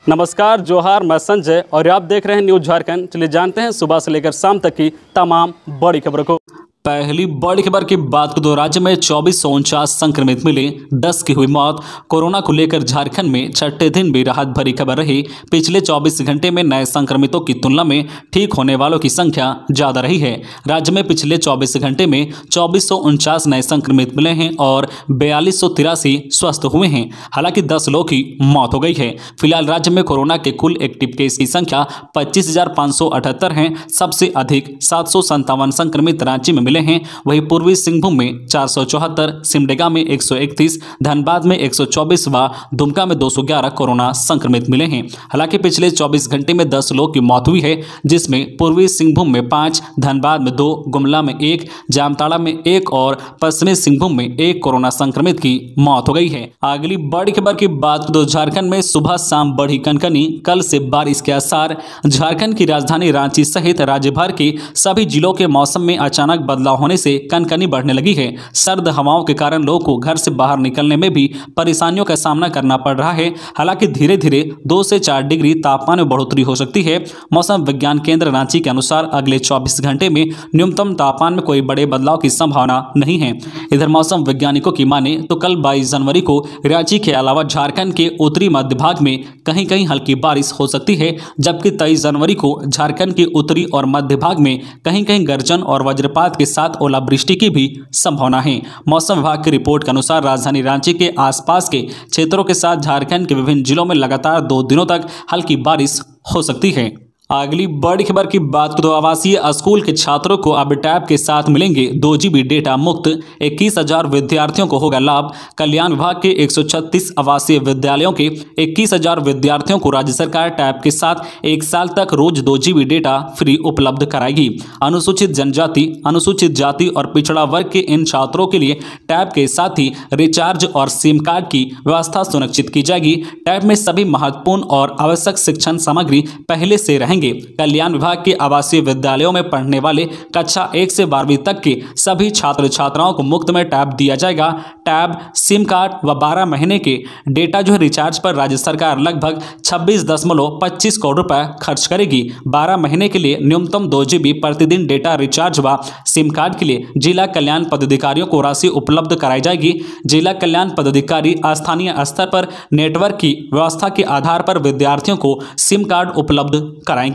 नमस्कार, जोहार। मैं संजय और आप देख रहे हैं न्यूज़ झारखंड। चलिए जानते हैं सुबह से लेकर शाम तक की तमाम बड़ी खबरों को। पहली बड़ी खबर की बात करें तो राज्य में 2449 संक्रमित मिले, 10 की हुई मौत। कोरोना को लेकर झारखंड में छठे दिन भी राहत भरी खबर रही। पिछले 24 घंटे में नए संक्रमितों की तुलना में ठीक होने वालों की संख्या ज्यादा रही है। राज्य में पिछले 24 घंटे में 2449 नए संक्रमित मिले हैं और 4283 स्वस्थ हुए हैं। हालांकि 10 लोगों की मौत हो गई है। फिलहाल राज्य में कोरोना के कुल एक्टिव केस की संख्या 25,578 है। सबसे अधिक 757 संक्रमित रांची में मिले हैं। वहीं पूर्वी सिंहभूम में 474, सिमडेगा में 131, धनबाद में 124 व दुमका में 211 कोरोना संक्रमित मिले हैं। हालांकि पिछले 24 घंटे में 10 लोगों की मौत हुई है, जिसमें पूर्वी सिंहभूम में 5, धनबाद में 2, गुमला में 1, जामताड़ा में 1 और पश्चिमी सिंहभूम में 1 कोरोना संक्रमित की मौत हो गई है। अगली बड़ी खबर की बात करें तो झारखंड में सुबह शाम बढ़ी कनकनी, कल से बारिश के आसार। झारखंड की राजधानी रांची सहित राज्य भर के सभी जिलों के मौसम में अचानक बदलाव होने से कनकनी बढ़ने लगी है। सर्द हवाओं के कारण लोगों को घर से बाहर निकलने में भी परेशानियों का सामना करना पड़ रहा है। हालांकि धीरे धीरे 2 से 4 डिग्री तापमान में बढ़ोतरी हो सकती है। मौसम विज्ञान केंद्र रांची के अनुसार अगले 24 घंटे में न्यूनतम तापमान में कोई बड़े बदलाव की संभावना नहीं है। इधर मौसम वैज्ञानिकों की माने तो कल 22 जनवरी को रांची के अलावा झारखंड के उत्तरी मध्य भाग में कहीं कहीं हल्की बारिश हो सकती है, जबकि 23 जनवरी को झारखंड के उत्तरी और मध्य भाग में कहीं कहीं गर्जन और वज्रपात के साथ ओलावृष्टि की भी संभावना है। मौसम विभाग की रिपोर्ट के अनुसार राजधानी रांची के आसपास के क्षेत्रों के साथ झारखंड के विभिन्न जिलों में लगातार 2 दिनों तक हल्की बारिश हो सकती है। अगली बड़ी खबर की बात करें तो आवासीय स्कूल के छात्रों को अब टैब के साथ मिलेंगे 2 GB डेटा मुक्त। 21,000 विद्यार्थियों को होगा लाभ। कल्याण विभाग के 136 आवासीय विद्यालयों के 21,000 विद्यार्थियों को राज्य सरकार टैब के साथ 1 साल तक रोज 2 GB डेटा फ्री उपलब्ध कराएगी। अनुसूचित जनजाति, अनुसूचित जाति और पिछड़ा वर्ग के इन छात्रों के लिए टैब के साथ ही रिचार्ज और सिम कार्ड की व्यवस्था सुनिश्चित की जाएगी। टैब में सभी महत्वपूर्ण और आवश्यक शिक्षण सामग्री पहले से रहेंगे। कल्याण विभाग के आवासीय विद्यालयों में पढ़ने वाले कक्षा 1 से 12वीं तक के सभी छात्र छात्राओं को मुफ्त में टैब दिया जाएगा। टैब, सिम कार्ड व 12 महीने के डेटा रिचार्ज पर राज्य सरकार लगभग 26.25 करोड़ रुपए खर्च करेगी। 12 महीने के लिए न्यूनतम 2 GB प्रतिदिन डेटा रिचार्ज व सिम कार्ड के लिए जिला कल्याण पदाधिकारियों को राशि उपलब्ध कराई जाएगी। जिला कल्याण पदाधिकारी स्थानीय स्तर पर नेटवर्क की व्यवस्था के आधार पर विद्यार्थियों को सिम कार्ड उपलब्ध कराएंगे।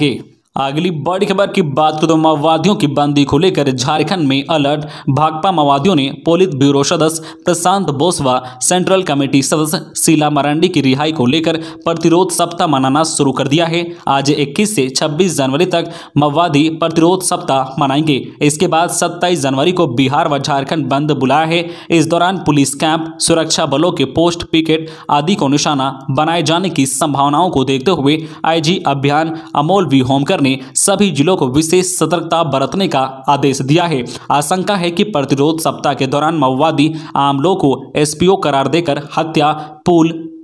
अगली बड़ी खबर की बात करें तो माओवादियों की बंदी को लेकर झारखंड में अलर्ट। भाकपा माओवादियों ने पोलित ब्यूरो सदस्य प्रशांत बोस व सेंट्रल कमेटी सदस्य शीला मरांडी की रिहाई को लेकर प्रतिरोध सप्ताह मनाना शुरू कर दिया है। आज 21 से 26 जनवरी तक माओवादी प्रतिरोध सप्ताह मनाएंगे। इसके बाद 27 जनवरी को बिहार व झारखंड बंद बुलाया है। इस दौरान पुलिस कैंप, सुरक्षा बलों के पोस्ट, पिकेट आदि को निशाना बनाए जाने की संभावनाओं को देखते हुए IG अभियान अमोल वी होमकर ने सभी जिलों को विशेष सतर्कता बरतने का आदेश दिया है। आशंका है कि प्रतिरोध सप्ताह के दौरान माओवादी आम लोगों को SPO करार देकर हत्या,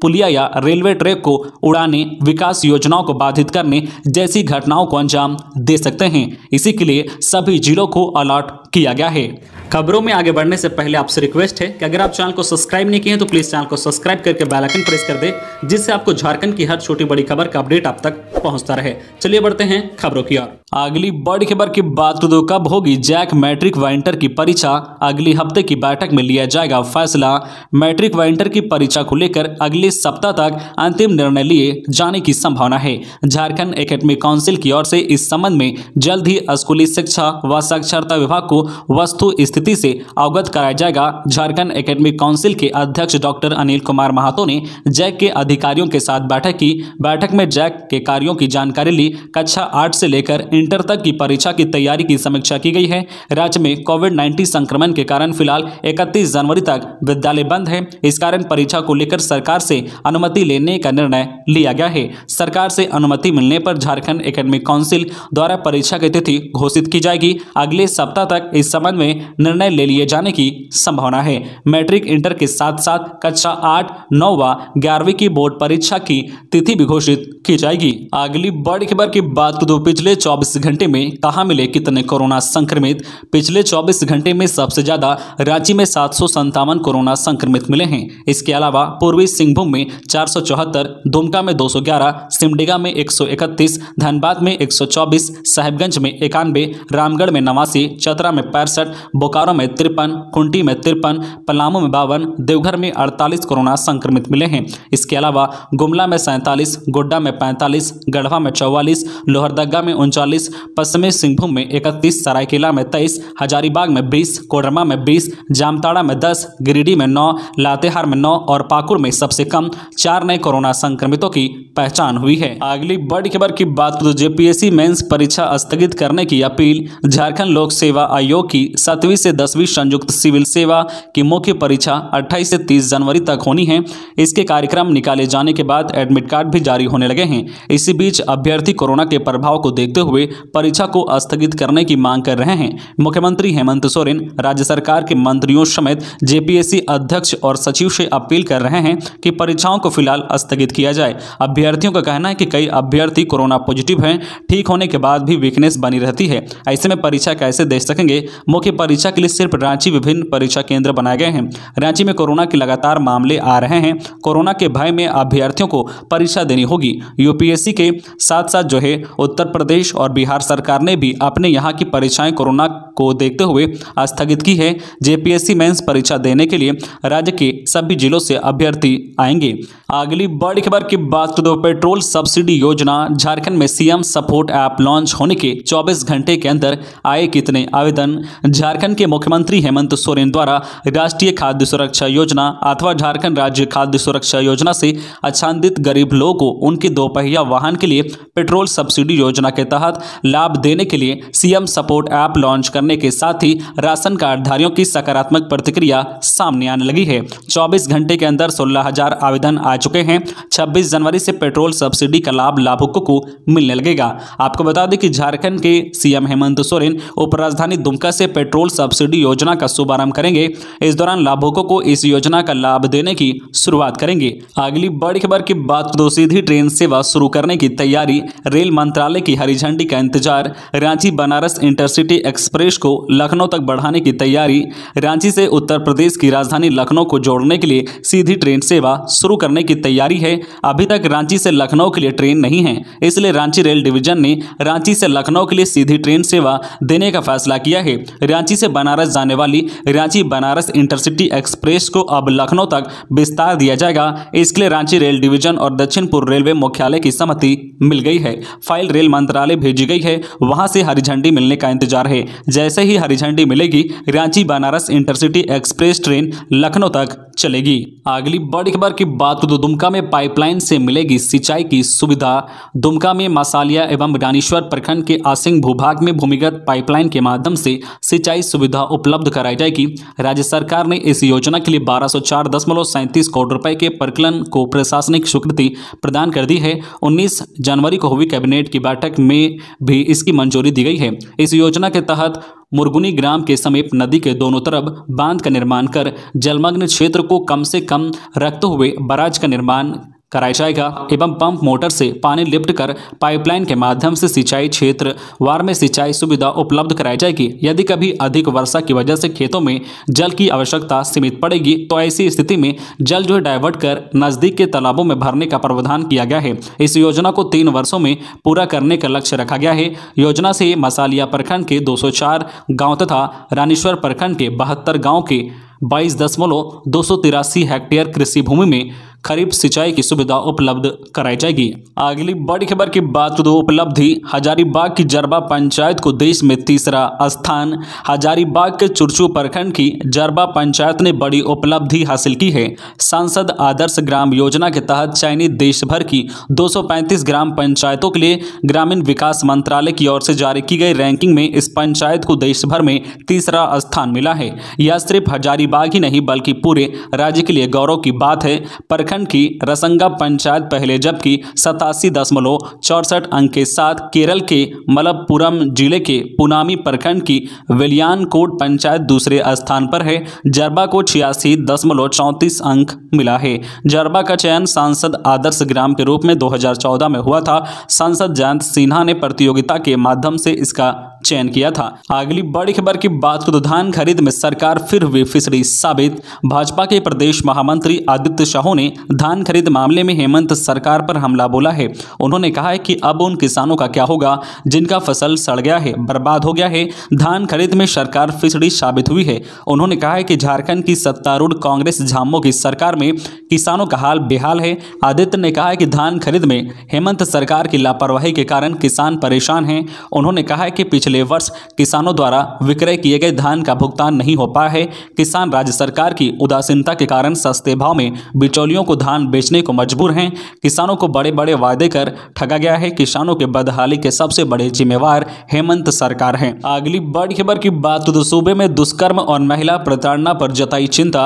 पुलिया या रेलवे ट्रैक को उड़ाने, विकास योजनाओं को बाधित करने जैसी घटनाओं को अंजाम दे सकते हैं। इसी के लिए सभी जिलों को अलर्ट किया गया है। खबरों में आगे बढ़ने से पहले आपसे रिक्वेस्ट है कि अगर आप चैनल को सब्सक्राइब नहीं किए हैं तो प्लीज चैनल को सब्सक्राइब करके बेल आइकन प्रेस कर दे, जिससे आपको झारखंड की हर छोटी बड़ी खबर का अपडेट आप तक पहुंचता रहे। चलिए बढ़ते हैं खबरों की ओर। अगली बड़ी खबर की बात करें तो कब होगी जैक मैट्रिक व इंटर की परीक्षा? अगले हफ्ते की बैठक में लिया जाएगा फैसला। मैट्रिक व इंटर की परीक्षा को लेकर अगले सप्ताह तक अंतिम निर्णय लिए जाने की संभावना है। झारखंड एकेडमिक काउंसिल की ओर से इस संबंध में जल्द ही स्कूली शिक्षा व साक्षरता विभाग को वस्तु स्थिति से अवगत कराया जाएगा। झारखंड एकेडमिक काउंसिल के अध्यक्ष डॉक्टर अनिल कुमार महातो ने जैक के अधिकारियों के साथ बैठक की। बैठक में जैक के कार्यों की जानकारी ली। कक्षा 8 से लेकर इंटर तक की परीक्षा की तैयारी की समीक्षा की गई है। राज्य में कोविड-19 संक्रमण के कारण फिलहाल 31 जनवरी तक विद्यालय बंद है। इस कारण परीक्षा को लेकर सरकार से अनुमति लेने का निर्णय लिया गया है। सरकार से अनुमति मिलने पर झारखंड एकेडमिक काउंसिल द्वारा परीक्षा की तिथि घोषित की जाएगी। अगले सप्ताह तक इस संबंध में निर्णय ले लिए जाने की संभावना है। मैट्रिक इंटर के साथ साथ कक्षा 8, 9 व 11वीं की बोर्ड परीक्षा की तिथि भी घोषित की जाएगी। अगली बड़ी खबर की बात करें तो पिछले 24 घंटे में कहां मिले कितने कोरोना संक्रमित। पिछले 24 घंटे में सबसे ज्यादा रांची में 757 कोरोना संक्रमित मिले हैं। इसके अलावा पूर्वी सिंहभूम में 474, दुमका में 211, सिमडेगा में 131, धनबाद में 124, साहिबगंज में 91, रामगढ़ में 89, चतरा में 65, बोकारो में 53, खूंटी में 53, पलामू में 52, देवघर में 48 कोरोना संक्रमित मिले हैं। इसके अलावा गुमला में 47, गोड्डा में 45, गढ़वा में 44, लोहरदगा में 39, पश्चिमी सिंहभूम में 31, सरायकेला में 23, हजारीबाग में 20, कोडरमा में 20, जामताड़ा में 10, गिरिडीह में 9, लातेहार में 9 और पाकुड़ में सबसे कम 4 नए कोरोना संक्रमितों की पहचान हुई है। अगली बड़ी खबर की बात करें तो जेपीएससी मेंस परीक्षा स्थगित करने की अपील। झारखंड लोक सेवा आयोग की 7वीं से 10वीं संयुक्त सिविल सेवा की मुख्य परीक्षा 28 से 30 जनवरी तक होनी है। इसके कार्यक्रम निकाले जाने के बाद एडमिट कार्ड भी जारी होने लगे हैं। इसी बीच अभ्यर्थी कोरोना के प्रभाव को देखते हुए परीक्षा को स्थगित करने की मांग कर रहे हैं। मुख्यमंत्री हेमंत सोरेन राज्य सरकार के मंत्रियों समेत जेपीएससी अध्यक्ष और सचिव से अपील कर रहे हैं कि परीक्षाओं को फिलहाल स्थगित किया जाए। अभ्यर्थियों का कहना है कि कई अभ्यर्थी कोरोना पॉजिटिव हैं, ठीक होने के बाद भी वीकनेस बनी रहती है। ऐसे में परीक्षा कैसे दे सकेंगे। मुख्य परीक्षा के लिए सिर्फ रांची विभिन्न परीक्षा केंद्र बनाए गए हैं। रांची में कोरोना के लगातार मामले आ रहे हैं। कोरोना के भय में अभ्यर्थियों को परीक्षा देनी होगी। यूपीएससी के साथ साथ जो है उत्तर प्रदेश और बिहार सरकार ने भी अपने यहाँ की परीक्षाएं कोरोना को देखते हुए स्थगित की है। जेपीएससी मेंस परीक्षा देने के लिए राज्य के सभी जिलों से अभ्यर्थी आएंगे। अगली बड़ी खबर की बात करें तो पेट्रोल सब्सिडी योजना। झारखंड में सीएम सपोर्ट ऐप लॉन्च होने के 24 घंटे के अंदर आए कितने आवेदन। झारखंड के मुख्यमंत्री हेमंत सोरेन द्वारा राष्ट्रीय खाद्य सुरक्षा योजना अथवा झारखंड राज्य खाद्य सुरक्षा योजना से आच्छादित गरीब लोगों को उनके 2 पहिया वाहन के लिए पेट्रोल सब्सिडी योजना के तहत लाभ देने के लिए सीएम सपोर्ट ऐप लॉन्च करने के साथ ही राशन कार्डधारियों की सकारात्मक प्रतिक्रिया सामने आने लगी है। 24 घंटे के अंदर 16,000 आवेदन आ चुके हैं। 26 जनवरी से पेट्रोल सब्सिडी का लाभ लाभुकों को मिलने लगेगा। आपको बता दें कि झारखंड के सीएम हेमंत सोरेन उपराजधानी दुमका से पेट्रोल सब्सिडी योजना का शुभारंभ करेंगे। इस दौरान लाभुकों को इस योजना का लाभ देने की शुरुआत करेंगे। अगली बड़ी खबर की बात तो सीधी ट्रेन सेवा शुरू करने की तैयारी। रेल मंत्रालय की हरी झंडी का इंतजार। रांची बनारस इंटरसिटी एक्सप्रेस को लखनऊ तक बढ़ाने की तैयारी। रांची से उत्तर प्रदेश की राजधानी लखनऊ को जोड़ने के लिए सीधी ट्रेन सेवा शुरू करने की तैयारी है। अभी तक रांची से लखनऊ के लिए ट्रेन नहीं है, इसलिए रांची रेल डिवीजन ने रांची से लखनऊ के लिए सीधी ट्रेन सेवा देने का फैसला किया है। रांची से बनारस जाने वाली रांची बनारस इंटरसिटी एक्सप्रेस को अब लखनऊ तक विस्तार दिया जाएगा। इसके लिए रांची रेल डिवीजन और दक्षिण पूर्व रेलवे मुख्यालय की सहमति मिल गई है। फाइल रेल मंत्रालय भेजी गई है, वहां से हरी झंडी मिलने का इंतजार है। जैसे ही हरी झंडी मिलेगी Ranchi Banaras intercity express train Lucknow तक चलेगी। अगली बड़ी खबर की बात तो दुमका में पाइपलाइन से मिलेगी सिंचाई की सुविधा। दुमका में मसालिया एवं रानीश्वर प्रखंड के आसिंग भूभाग में भूमिगत पाइपलाइन के माध्यम से सिंचाई सुविधा उपलब्ध कराई जाएगी। राज्य सरकार ने इस योजना के लिए 1204.37 करोड़ रुपए के परिकलन को प्रशासनिक स्वीकृति प्रदान कर दी है। 19 जनवरी को हुई कैबिनेट की बैठक में भी इसकी मंजूरी दी गई है। इस योजना के तहत मुरगुनी ग्राम के समीप नदी के दोनों तरफ बांध का निर्माण कर जलमग्न क्षेत्र को कम से कम रखते हुए बराज का निर्माण कराया जाएगा एवं पंप मोटर से पानी लिफ्ट कर पाइपलाइन के माध्यम से सिंचाई क्षेत्र वार में सिंचाई सुविधा उपलब्ध कराई जाएगी। यदि कभी अधिक वर्षा की वजह से खेतों में जल की आवश्यकता सीमित पड़ेगी तो ऐसी स्थिति में जल जो है डाइवर्ट कर नजदीक के तालाबों में भरने का प्रावधान किया गया है। इस योजना को 3 वर्षों में पूरा करने का लक्ष्य रखा गया है। योजना से मसालिया प्रखंड के 204 गाँव तथा रानीश्वर प्रखंड के 72 गाँव के 22.283 हेक्टेयर कृषि भूमि में खरीफ सिंचाई की सुविधा उपलब्ध कराई जाएगी। अगली बड़ी खबर की बात तो उपलब्धि। हजारीबाग की जरबा पंचायत को देश में 3रा स्थान। हजारीबाग के चुरचू प्रखंड की जरबा पंचायत ने बड़ी उपलब्धि हासिल की है। सांसद आदर्श ग्राम योजना के तहत चयनित देश भर की 235 ग्राम पंचायतों के लिए ग्रामीण विकास मंत्रालय की ओर से जारी की गई रैंकिंग में इस पंचायत को देश भर में 3रा स्थान मिला है। यह सिर्फ हजारीबाग ही नहीं बल्कि पूरे राज्य के लिए गौरव की बात है। प्रखंड झारखंड की रसंगा पंचायत पहले जबकि 87.64 अंक के साथ केरल के मलप्पुरम जिले के पुनामी प्रखंड की वेलियानकोट पंचायत दूसरे स्थान पर है। जरबा को 86.34 अंक मिला है। जरबा का चयन सांसद आदर्श ग्राम के रूप में 2014 में हुआ था। सांसद जयंत सिन्हा ने प्रतियोगिता के माध्यम से इसका चयन किया था। अगली बड़ी खबर की बात करें तो धान खरीद में सरकार फिर हुई फिसड़ी साबित। भाजपा के प्रदेश महामंत्री आदित्य साहू ने धान खरीद मामले में हेमंत सरकार पर हमला बोला है। उन्होंने कहा है कि अब उन किसानों का क्या होगा जिनका फसल सड़ गया है, बर्बाद हो गया है। धान खरीद में सरकार फिसड़ी साबित हुई है। उन्होंने कहा है कि झारखंड की सत्तारूढ़ कांग्रेस झामुमो की सरकार में किसानों का हाल बेहाल है। आदित्य ने कहा है कि धान खरीद में हेमंत सरकार की लापरवाही के कारण किसान परेशान हैं। उन्होंने कहा है कि पिछले वर्ष किसानों द्वारा विक्रय किए गए धान का भुगतान नहीं हो पाया है। किसान राज्य सरकार की उदासीनता के कारण सस्ते भाव में बिचौलियों को धान बेचने को मजबूर हैं। किसानों को बड़े बड़े वादे कर ठगा गया है। किसानों के बदहाली के सबसे बड़े जिम्मेवार हेमंत सरकार हैं। अगली बड़ी खबर की बात तो सूबे में दुष्कर्म और महिला प्रताड़ना पर जताई चिंता।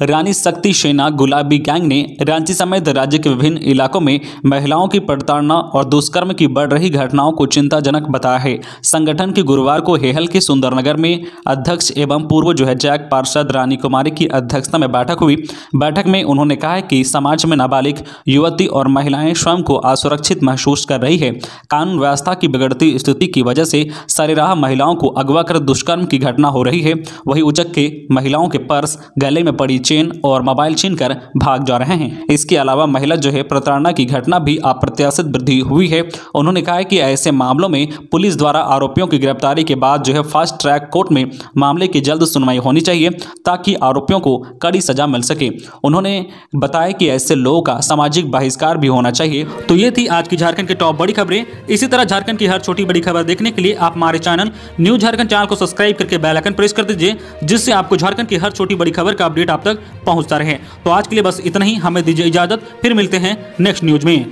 रानी शक्ति सेना गुलाबी गैंग ने रांची समेत राज्य के विभिन्न इलाकों में महिलाओं की प्रताड़ना और दुष्कर्म की बढ़ रही घटनाओं को चिंताजनक बताया है। संगठन की गुरुवार को हेहल के सुंदरनगर में अध्यक्ष एवं पूर्व जैक पार्षद रानी कुमारी की अध्यक्षता में बैठक हुई। बैठक में उन्होंने कहा है कि समाज में नाबालिग युवती और महिलाएं स्वयं को असुरक्षित महसूस कर रही है। कानून व्यवस्था की बिगड़ती स्थिति की वजह से सरेराह महिलाओं को अगवा कर दुष्कर्म की घटना हो रही है। वही उचक के महिलाओं के पर्स, गले में पड़ी चेन और मोबाइल छीनकर भाग जा रहे हैं। इसके अलावा महिला प्रताड़ना की घटना भी अप्रत्याशित वृद्धि हुई है। उन्होंने कहा है कि ऐसे मामलों में पुलिस द्वारा आरोपियों की गिरफ्तारी के बाद फास्ट ट्रैक कोर्ट में मामले की जल्द सुनवाई होनी चाहिए ताकि आरोपियों को कड़ी सजा मिल सके। उन्होंने बताया कि ऐसे लोगों का सामाजिक बहिष्कार भी होना चाहिए। तो ये थी आज की झारखंड की टॉप बड़ी खबरें। इसी तरह झारखंड की हर छोटी बड़ी खबर देखने के लिए आप हमारे चैनल न्यूज झारखंड चैनल को सब्सक्राइब करके बेल आइकन प्रेस कर दीजिए, जिससे आपको झारखंड की हर छोटी बड़ी खबर का अपडेट आप तक पहुंचता रहे। तो आज के लिए बस इतना ही। हमें दीजिए इजाजत, फिर मिलते हैं नेक्स्ट न्यूज में।